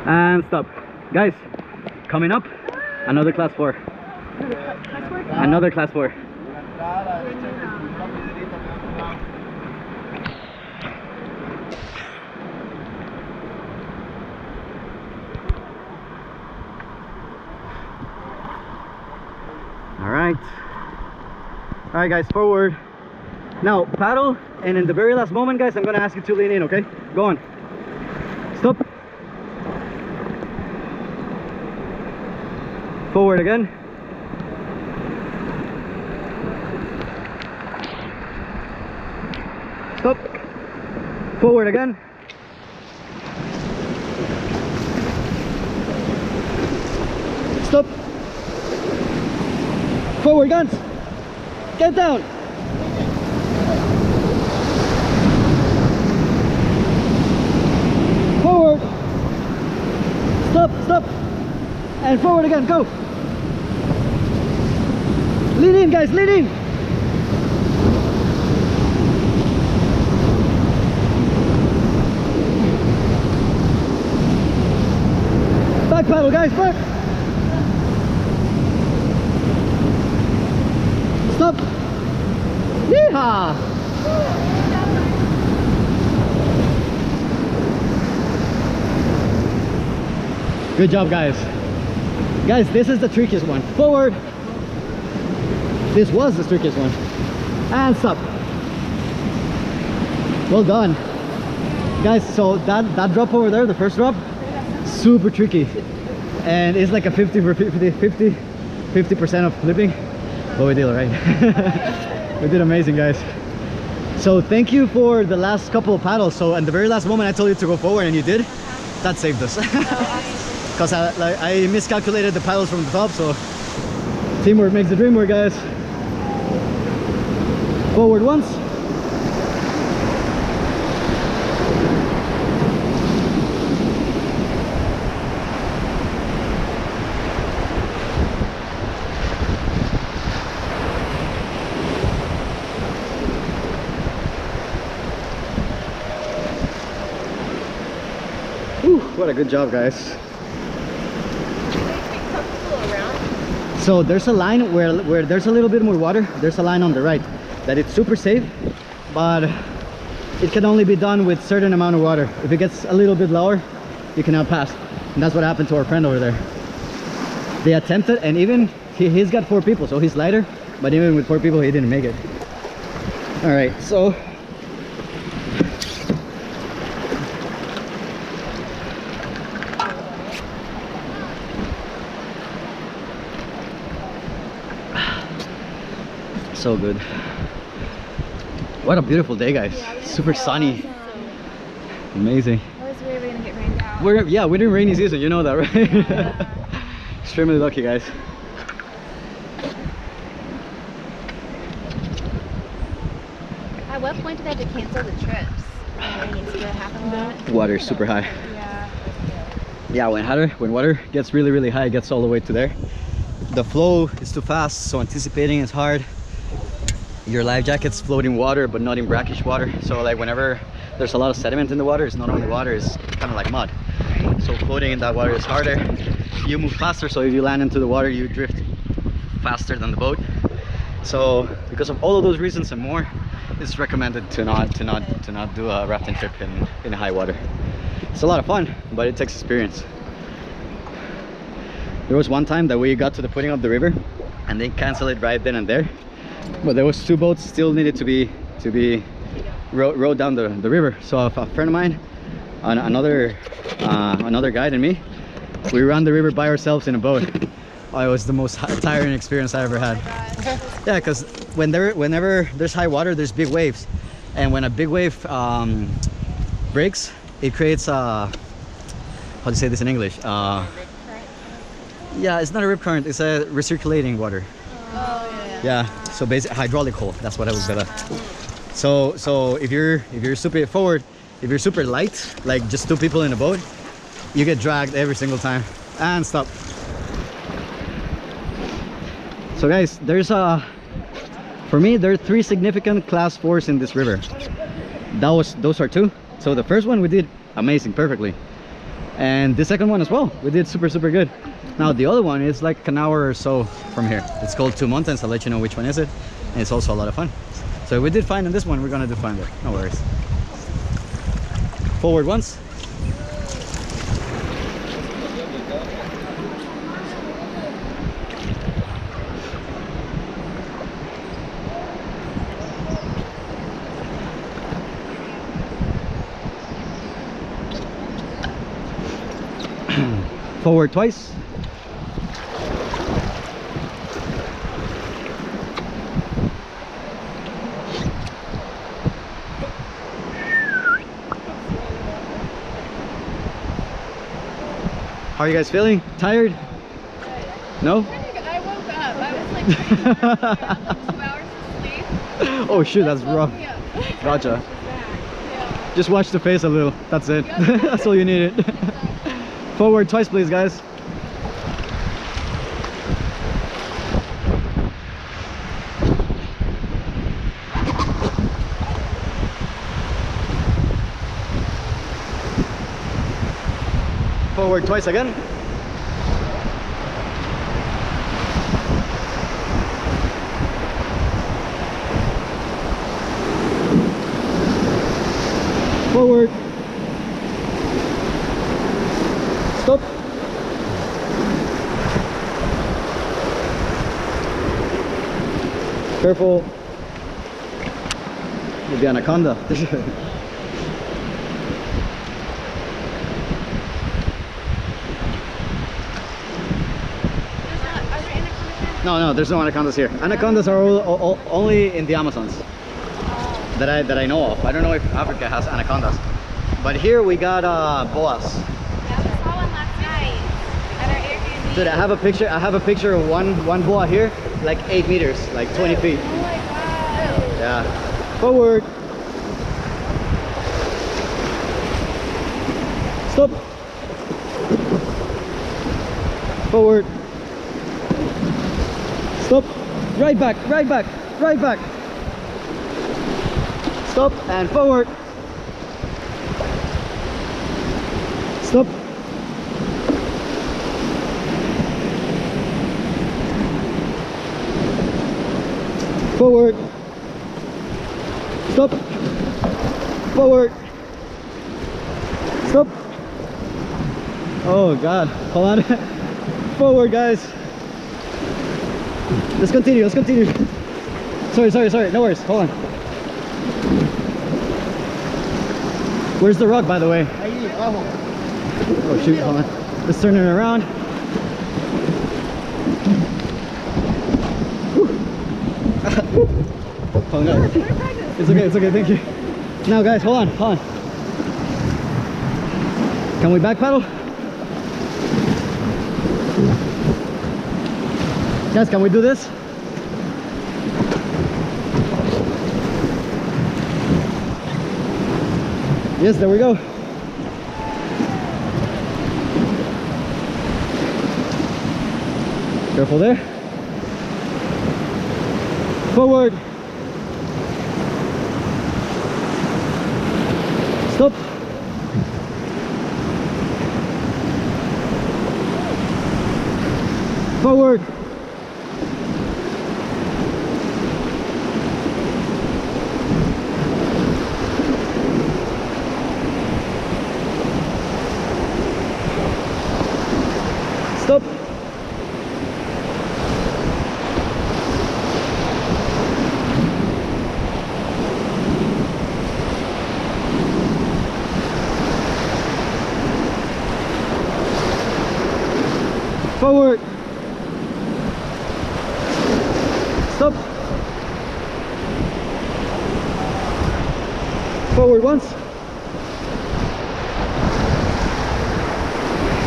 And stop. Guys, coming up, another class 4. Another class 4. Alright guys, forward. Now paddle, and in the very last moment guys, I'm gonna ask you to lean in, okay? Go on. Stop. Forward again. Stop. Forward again. Stop. Forward guns. Get down. Forward. Stop, stop. And forward again, go. Lean in guys, lean in. Back paddle guys, back. Stop. Yeehaw. Good job guys. Guys, this is the trickiest one. Forward. This was the trickiest one. And stop. Well done. Guys, so that drop over there, the first drop, super tricky. And it's like a 50% of flipping. But we did alright. We did amazing guys. So thank you for the last couple of paddles. So at the very last moment I told you to go forward and you did. That saved us. Because I miscalculated the paddles from the top. So teamwork makes the dream work guys. Forward once. What a good job guys. So there's a line where there's a little bit more water. There's a line on the right that it's super safe, but it can only be done with certain amount of water. If it gets a little bit lower, you cannot pass. And that's what happened to our friend over there. They attempted, and even he's got 4 people, so he's lighter, but even with 4 people he didn't make it. All right, so so good. What a beautiful day guys. Yeah, super sunny. Amazing. I was worried we were gonna get rained out. We're in rainy season, you know that, right? Yeah. Extremely lucky guys. At what point did they have to cancel the trips? Rainy season happened a lot. Water's super high. Yeah, when water gets really high, it gets all the way to there. The flow is too fast, so anticipating is hard. Your life jacket's floating water, but not in brackish water. So like whenever there's a lot of sediment in the water, it's not only water, it's kind of like mud. So floating in that water is harder. You move faster, so if you land into the water, you drift faster than the boat. So because of all of those reasons and more, it's recommended to not do a rafting trip in high water. It's a lot of fun, but it takes experience. There was one time that we got to the footing of the river and they canceled it right then and there. But there was 2 boats still needed to be rowed down the river. So a friend of mine, another guide and me, we ran the river by ourselves in a boat. Oh, it was the most tiring experience I ever had. Yeah, because whenever there's high water, there's big waves, and when a big wave breaks, it creates a, how do you say this in English? Yeah, it's not a rip current, it's a recirculating water. Oh, yeah, so basically hydraulic hole, that's what I was gonna. So if you're super forward, if you're super light, like just 2 people in a boat, you get dragged every single time. And stop. So guys, for me there are 3 significant class 4s in this river. Those are 2. So the first one we did amazing, perfectly. And the second one as well, we did super good. Now the other one is like an hour or so from here. It's called Two Mountains. I'll let you know which one is it. And it's also a lot of fun. So we did fine on this one, we're gonna do fine there. No worries. Forward once. Forward twice. How are you guys feeling? Tired? No? I woke up. I was like 2 hours of sleep. Oh shoot, that's rough. Gotcha. Just watch the face a little. That's it. That's all you needed. Forward twice, please, guys. Forward twice again. Forward. Stop. Careful. Maybe anaconda. No, there's no anacondas here. Anacondas are only in the Amazons that I know of. I don't know if Africa has anacondas, but here we got boas. Yeah, we saw one last night at our Airbnb. Dude, I have a picture of one boa here, like 8 meters, like 20 feet. Oh my god. Yeah. Forward. Stop. Forward. Stop. Right back, right back, right back. Stop and forward. Stop. Forward. Stop. Forward. Stop. Oh God, hold on. Forward, guys. Let's continue, Sorry, no worries, hold on. Where's the rug, by the way? Oh shoot, hold on. Let's turn it around. Oh no. It's okay, thank you. Now guys, hold on. Can we back paddle? Guys, can we do this? Yes, there we go. Careful there. Forward. Stop. Forward. Stop. Forward. Stop. Forward once.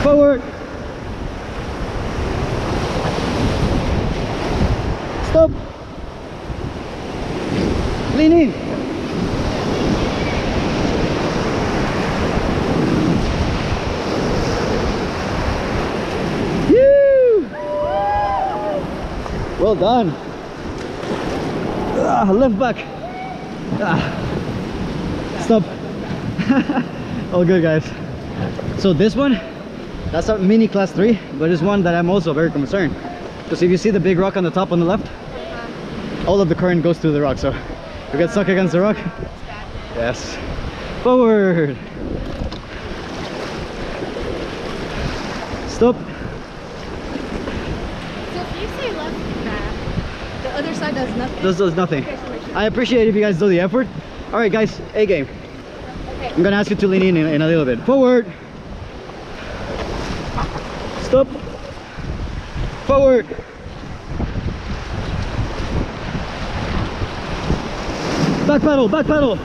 Forward. Stop. Lean in. Woo! Well done. Left back. Stop. All good, guys. So this one, that's a mini class 3, but it's one that I'm also very concerned. Because if you see the big rock on the top on the left, all of the current goes through the rock. So you get stuck against the rock. Yes. Forward. Stop. So if you say left back, the other side does nothing. This does nothing. I appreciate if you guys do the effort. All right, guys, A game. Okay. I'm gonna ask you to lean in a little bit. Forward. Stop. Forward. Back pedal, back pedal.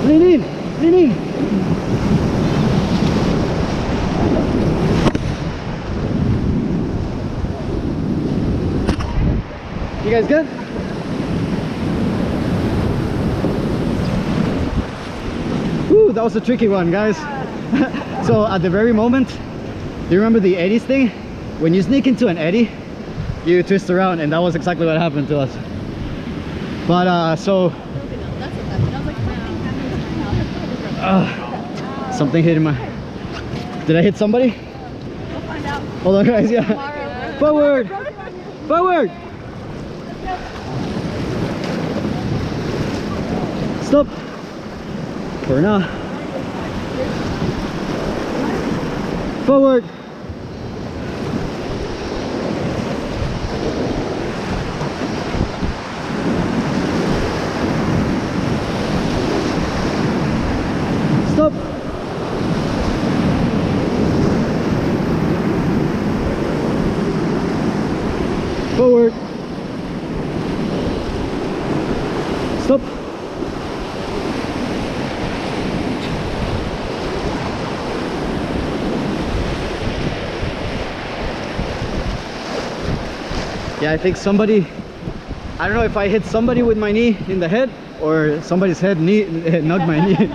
Lean in, lean in. You guys good? Woo, that was a tricky one, guys. So at the very moment, do you remember the eddies thing? When you sneak into an eddy, you twist around, and that was exactly what happened to us. But so something hit my. Did I hit somebody? We'll find out. Hold on, guys. Yeah. Forward. Forward. Stop. For now. Forward. Stop. Forward. Stop. Yeah, I think somebody, I don't know if I hit somebody with my knee in the head or somebody's head knocked my knee.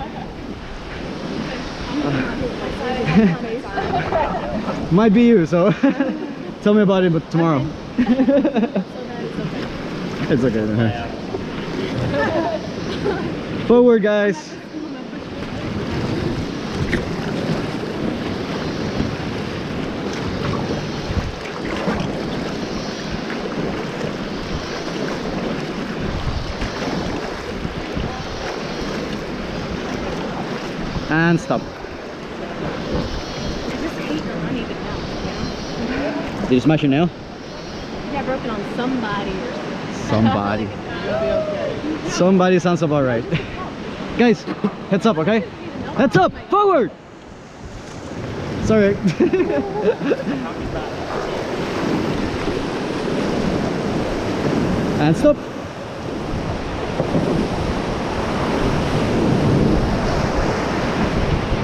Might be you, so tell me about it but tomorrow. It's okay. Forward, guys. And stop. I just hate your uneven nails, you know? Did you smash your nail? Yeah, broken on somebody or Somebody. Somebody sounds about right. Guys, heads up, okay? Heads up, forward! Sorry. And stop.